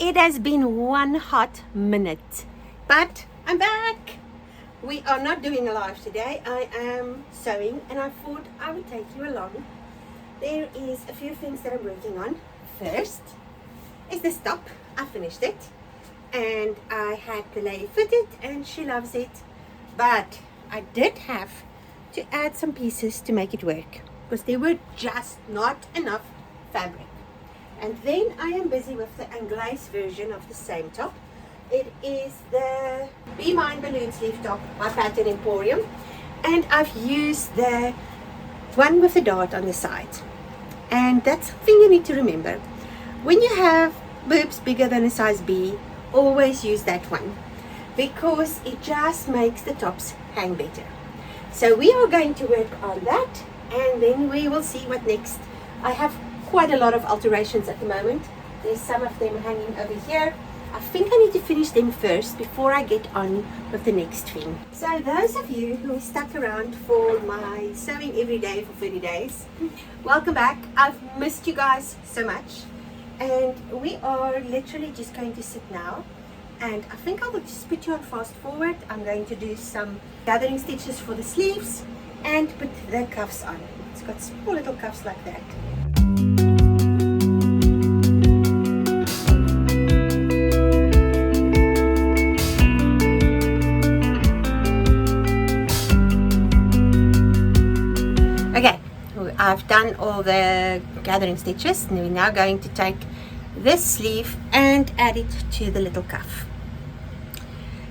It has been one hot minute, but I'm back. We are not doing a live today. I am sewing and I thought I would take you along. There is a few things that I'm working on. First is this top. I finished it and I had the lady fitted and she loves it, but I did have to add some pieces to make it work because there were just not enough fabric. And then I am busy with the Anglaise version of the same top. It is the Be Mine balloon sleeve top by Pattern Emporium, and I've used the one with the dart on the side. And that's something you need to remember. When you have boobs bigger than a size B, always use that one because it just makes the tops hang better. So we are going to work on that and then we will see what next. I have quite a lot of alterations at the moment. There's some of them hanging over here. I think I need to finish them first before I get on with the next thing. So those of you who stuck around for my sewing every day for 30 days, welcome back. I've missed you guys so much. And we are literally just going to sit now. And I think I will just put you on fast forward. I'm going to do some gathering stitches for the sleeves and put the cuffs on. It's got small little cuffs like that. Okay, I've done all the gathering stitches and we're now going to take this sleeve and add it to the little cuff.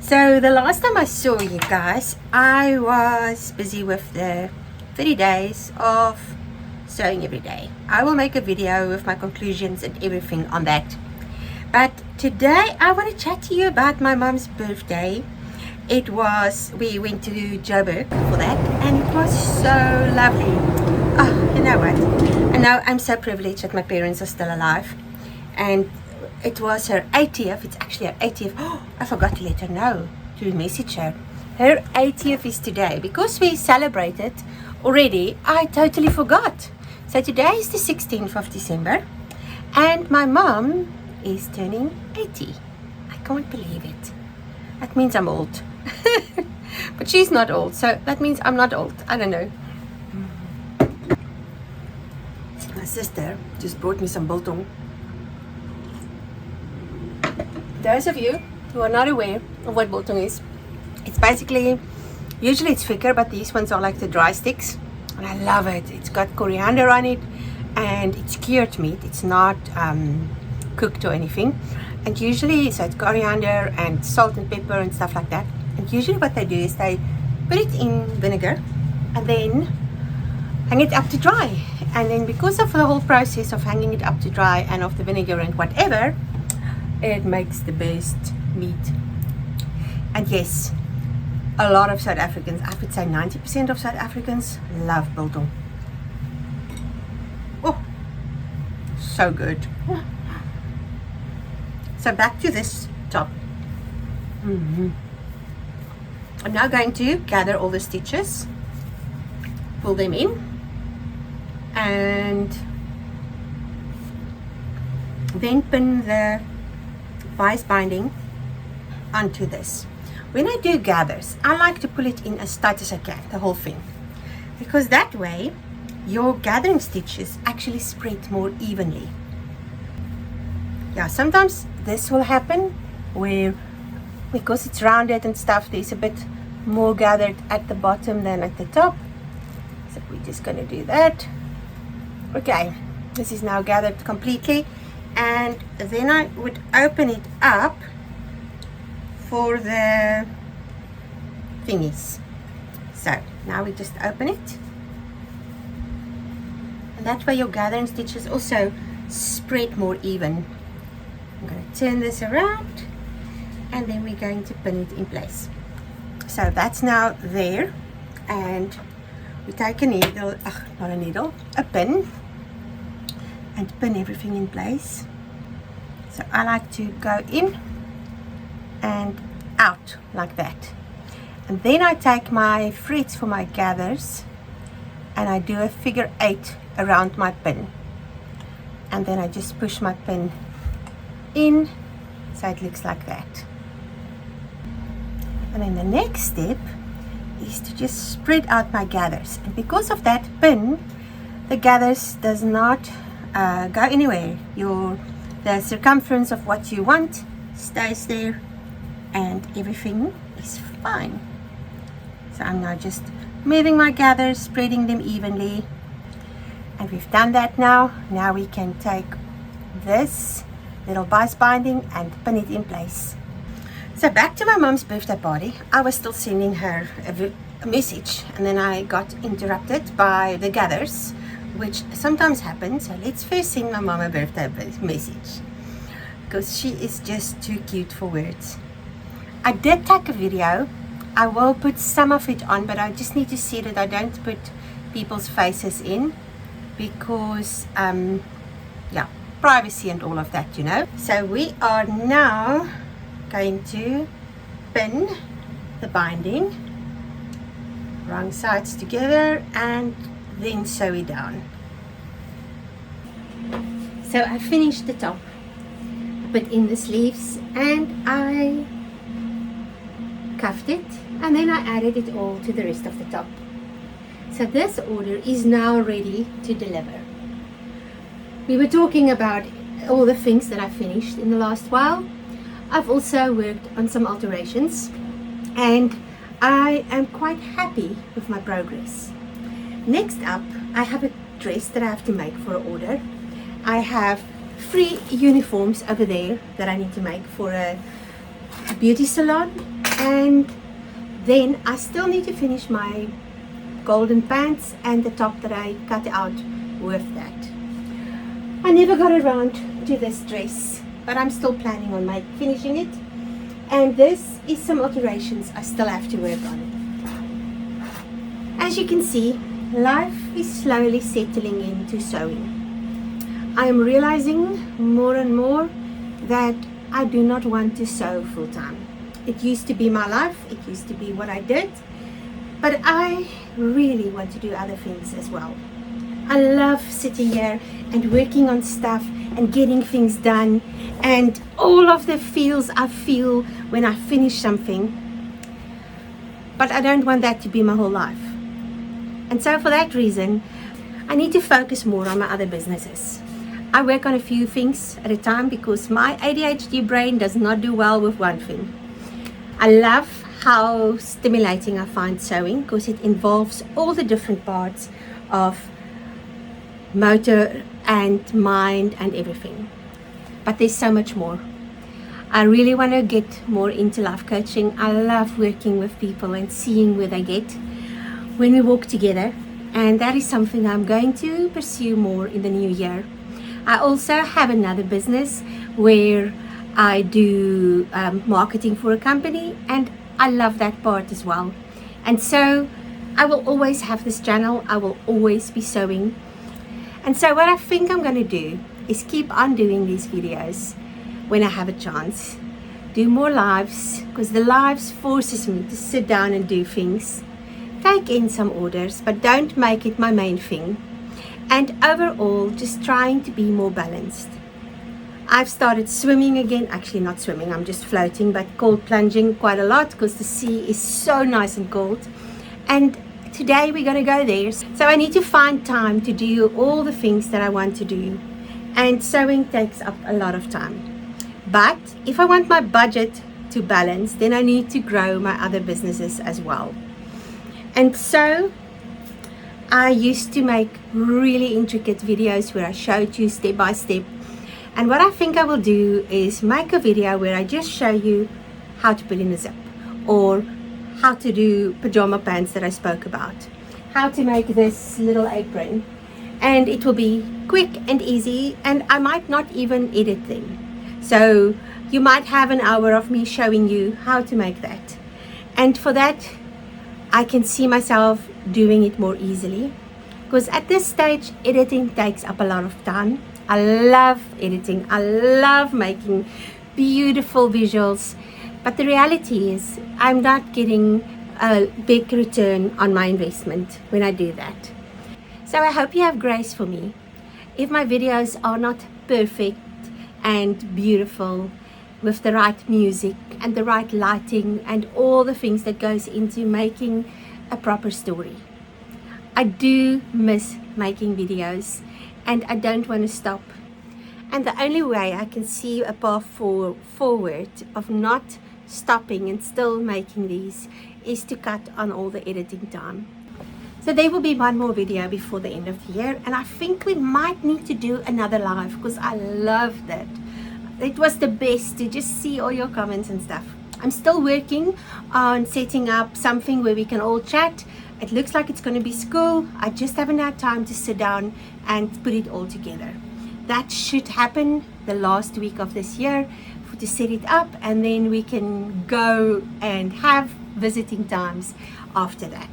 So the last time I saw you guys, I was busy with the 30 days of sewing every day. I will make a video with my conclusions and everything on that. But today I want to chat to you about my mom's birthday. We went to Joburg for that and it was so lovely. Oh, you know what? And now I'm so privileged that my parents are still alive. And it was her 80th. It's actually her 80th. Oh, I forgot to let her know, to message her. Her 80th is today. Because we celebrated already, I totally forgot. So today is the 16th of December. And my mom is turning 80. I can't believe it. That means I'm old. But she's not old, so that means I'm not old. I don't know. My sister just brought me some biltong. Those of you who are not aware of what biltong is, it's basically, usually it's thicker, but these ones are like the dry sticks. And I love it. It's got coriander on it and it's cured meat. It's not cooked or anything. And usually, so it's coriander and salt and pepper and stuff like that. And usually what they do is they put it in vinegar and then hang it up to dry. And then because of the whole process of hanging it up to dry and of the vinegar and whatever, it makes the best meat. And yes, a lot of South Africans, I would say 90% of South Africans love biltong. Oh, so good. So back to this top. I'm now going to gather all the stitches, pull them in, and then pin the bias binding onto this. When I do gathers, I like to pull it in as tight as I can, the whole thing, because that way your gathering stitches actually spread more evenly. Yeah, sometimes this will happen where, because it's rounded and stuff, there's a bit more gathered at the bottom than at the top. So we're just going to do that. Okay, this is now gathered completely. And then I would open it up for the thingies. So now we just open it. And that way your gathering stitches also spread more even. I'm going to turn this around and then we're going to pin it in place. So that's now there, and we take a needle, not a needle, a pin, and pin everything in place. So I like to go in and out like that. And then I take my threads for my gathers and I do a figure 8 around my pin. And then I just push my pin in So it looks like that. And then the next step is to just spread out my gathers. And because of that pin, the gathers does not go anywhere. The circumference of what you want stays there and everything is fine. So I'm now just moving my gathers, spreading them evenly. And we've done that now. Now we can take this little bias binding and pin it in place. So back to my mom's birthday party. I was still sending her a message, and then I got interrupted by the gathers, which sometimes happens. So let's first send my mom a birthday message, because she is just too cute for words. I did take a video. I will put some of it on, but I just need to see that I don't put people's faces in, because yeah, privacy and all of that, you know. So we are now going to pin the binding, wrong sides together, and then sew it down. So I finished the top, I put in the sleeves, and I cuffed it, and then I added it all to the rest of the top. So this order is now ready to deliver. We were talking about all the things that I finished in the last while. I've also worked on some alterations, and I am quite happy with my progress. Next up, I have a dress that I have to make for an order. I have 3 uniforms over there that I need to make for a beauty salon, and then I still need to finish my golden pants and the top that I cut out with that. I never got around to this dress, but I'm still planning on finishing it, and this is some alterations I still have to work on. As you can see, life is slowly settling into sewing. I am realizing more and more that I do not want to sew full time. It used to be my life, it used to be what I did, but I really want to do other things as well. I love sitting here and working on stuff and getting things done, and all of the feels I feel when I finish something. But I don't want that to be my whole life. And so for that reason, I need to focus more on my other businesses. I work on a few things at a time because my ADHD brain does not do well with one thing. I love how stimulating I find sewing, because it involves all the different parts of motor and mind and everything. But there's so much more. I really want to get more into life coaching. I love working with people and seeing where they get when we walk together, and that is something I'm going to pursue more in the new year. I also have another business where I do marketing for a company, and I love that part as well. And so I will always have this channel. I will always be sewing. And so what I think I'm going to do is keep on doing these videos when I have a chance. Do more lives, because the lives forces me to sit down and do things. Take in some orders, but don't make it my main thing. And overall, just trying to be more balanced. I've started swimming again. Actually not swimming, I'm just floating, but cold plunging quite a lot because the sea is so nice and cold. And today we're going to go there. So I need to find time to do all the things that I want to do. And sewing takes up a lot of time. But if I want my budget to balance, then I need to grow my other businesses as well. And so I used to make really intricate videos where I showed you step by step. And what I think I will do is make a video where I just show you how to put in a zip, or how to do pajama pants that I spoke about, how to make this little apron, and it will be quick and easy, and I might not even edit them. So you might have an hour of me showing you how to make that. And for that, I can see myself doing it more easily, because at this stage editing takes up a lot of time. I love editing, I love making beautiful visuals, but the reality is I'm not getting a big return on my investment when I do that. So I hope you have grace for me. If my videos are not perfect and beautiful, with the right music and the right lighting and all the things that goes into making a proper story. I do miss making videos and I don't want to stop. And the only way I can see a path forward of not stopping and still making these is to cut on all the editing time. So there will be one more video before the end of the year, and I think we might need to do another live because I loved it. It was the best to just see all your comments and stuff. I'm still working on setting up something where we can all chat. It looks like it's going to be school. I just haven't had time to sit down and put it all together. That should happen the last week of this year to set it up, and then we can go and have visiting times after that.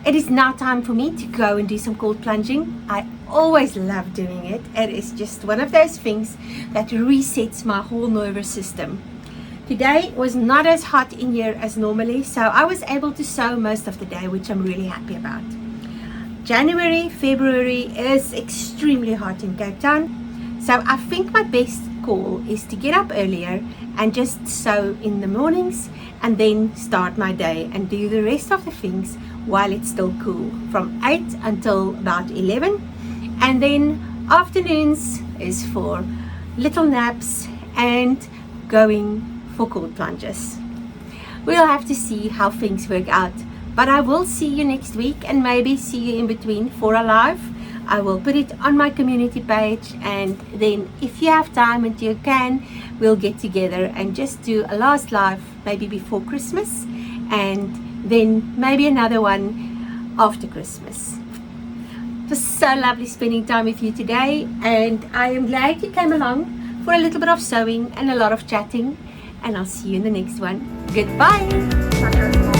It is now time for me to go and do some cold plunging. I always love doing it. It is just one of those things that resets my whole nervous system. Today was not as hot in here as normally, so I was able to sew most of the day, which I'm really happy about. January, February is extremely hot in Cape Town, so I think my best call is to get up earlier and just sew in the mornings and then start my day and do the rest of the things while it's still cool from 8 until about 11, and then afternoons is for little naps and going for cold plunges. We'll have to see how things work out, but I will see you next week and maybe see you in between for a live. I will put it on my community page, and then if you have time and you can, we'll get together and just do a last live maybe before Christmas, and then maybe another one after Christmas. It was so lovely spending time with you today, and I am glad you came along for a little bit of sewing and a lot of chatting, and I'll see you in the next one. Goodbye.